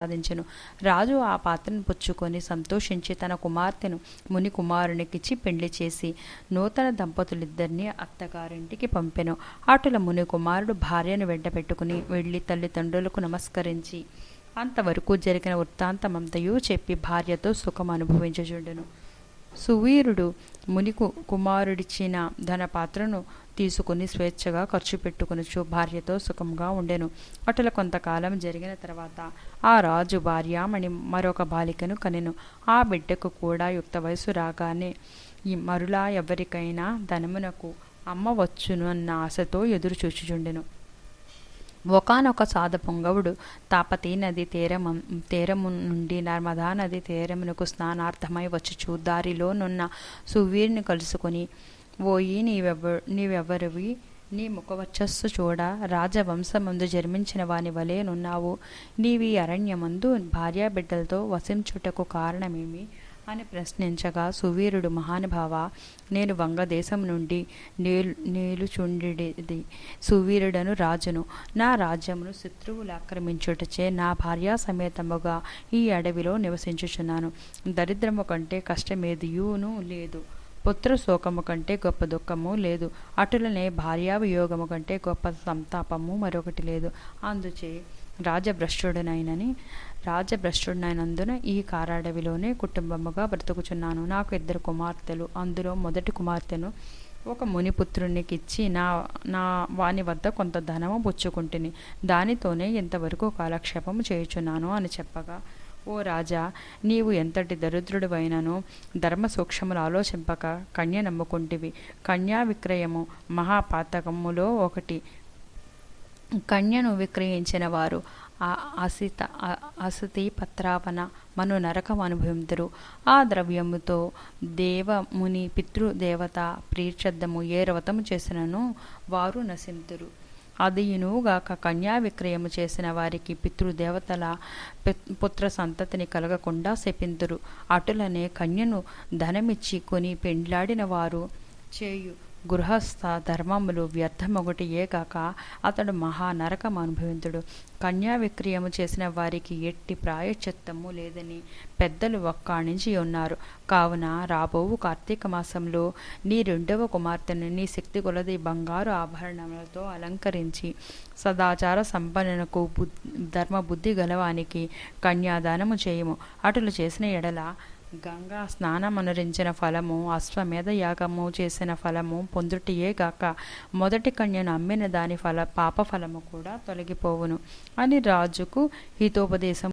సాధించెను. రాజు ఆ పాత్రను పుచ్చుకొని సంతోషించి తన కుమార్తెను ముని కుమారునికిచ్చి పెండ్లి చేసి నూతన దంపతులిద్దరినీ అత్తగారింటికి పంపెను. అటుల ముని కుమారుడు భార్యను వెంట పెట్టుకుని వెళ్ళి తల్లిదండ్రులకు నమస్కరించి అంతవరకు జరిగిన వృత్తాంతమంతయు చెప్పి భార్యతో సుఖం అనుభవించుచుండెను. సువీరుడు ముని కుమారుడిచ్చిన ధనపాత్రను తీసుకుని స్వేచ్ఛగా ఖర్చు పెట్టుకునుచు భార్యతో సుఖంగా ఉండెను. అటుల కొంతకాలం జరిగిన తర్వాత ఆ రాజు భార్యామణి మరొక బాలికను కనెను. ఆ బిడ్డకు కూడా యుక్త వయసు రాగానే మరులా ఎవరికైనా ధనమునకు అమ్మవచ్చును అన్న ఆశతో ఎదురు చూచుచుండెను. ఒకానొక సాధ పొంగవుడు తాపతీ నది తీరము నుండి నర్మదా నది తీరమునకు స్నానార్థమై వచ్చుచు దారిలోనున్న సువీరుని కలుసుకొని, ఓయి నీవెవరివి? నీ ముఖవచ్చస్సు చూడ రాజవంశమందు జన్మించిన వాని వలెనున్నావు. నీవి అరణ్యమందు భార్యాబిడ్డలతో వసించుటకు కారణమేమి అని ప్రశ్నించగా, సువీరుడు, మహానుభావ, నేను వంగదేశం నుండి నేలుచుండెడి సువీరుడను రాజును. నా రాజ్యమును శత్రువులు ఆక్రమించుటచే నా భార్యా సమేతముగా ఈ అడవిలో నివసించుచున్నాను. దరిద్రము కంటే కష్టమేదియును లేదు, పుత్ర శోకము కంటే గొప్ప దుఃఖము లేదు, అటులనే భార్యావియోగము కంటే గొప్ప సంతాపము మరొకటి లేదు. అందుచే రాజభ్రష్టుడైనందున ఈ కారాడవిలోనే కుటుంబముగా బ్రతుకుచున్నాను. నాకు 2 కుమార్తెలు. అందులో మొదటి కుమార్తెను ఒక మునిపుత్రునికిచ్చి నా వాని వద్ద కొంత ధనము పుచ్చుకుంటుని దానితోనే ఇంతవరకు కాలక్షేపము చేయుచున్నాను అని చెప్పగా, ఓ రాజా, నీవు ఎంతటి దరిద్రుడివైనను ధర్మ సూక్ష్మములు ఆలోచింపక కన్య నమ్ముకుంటివి. కన్యా విక్రయము మహాపాతకములో ఒకటి. కన్యను విక్రయించిన వారు అసతి పత్రావన మను నరకం అనుభవింతురు. ఆ ద్రవ్యముతో దేవముని పితృదేవత ప్రీర్షద్దము ఏ రవతము చేసినను వారు నశింతురు. అదియునుగాక కన్యా విక్రయము చేసిన వారికి పితృదేవతల పుత్ర సంతతిని కలగకుండా శపింతురు. అటులనే కన్యను ధనమిచ్చి కొని పెండ్లాడిన వారు చేయు గృహస్థ ధర్మములు వ్యర్థమొకటియే కాక అతడు మహానరకం అనుభవింతుడు. కన్యా విక్రయము చేసిన వారికి ఎట్టి ప్రాయశ్చిత్తము లేదని పెద్దలు వక్కాణించి ఉన్నారు. కావున రాబోవు కార్తీక మాసంలో నీ 2వ కుమార్తెను నీ శక్తి కొలది బంగారు ఆభరణములతో అలంకరించి సదాచార సంపన్నునకు ధర్మబుద్ధి గలవానికి కన్యాదానము చేయము. అటులు చేసిన ఎడల గంగా స్నానమనురించిన ఫలము, అశ్వమేధ యాగము చేసిన ఫలము పొందుటియే గాక మొదటి కన్యను అమ్మిన దాని పాప ఫలము కూడా తొలగిపోవును అని రాజుకు హితోపదేశం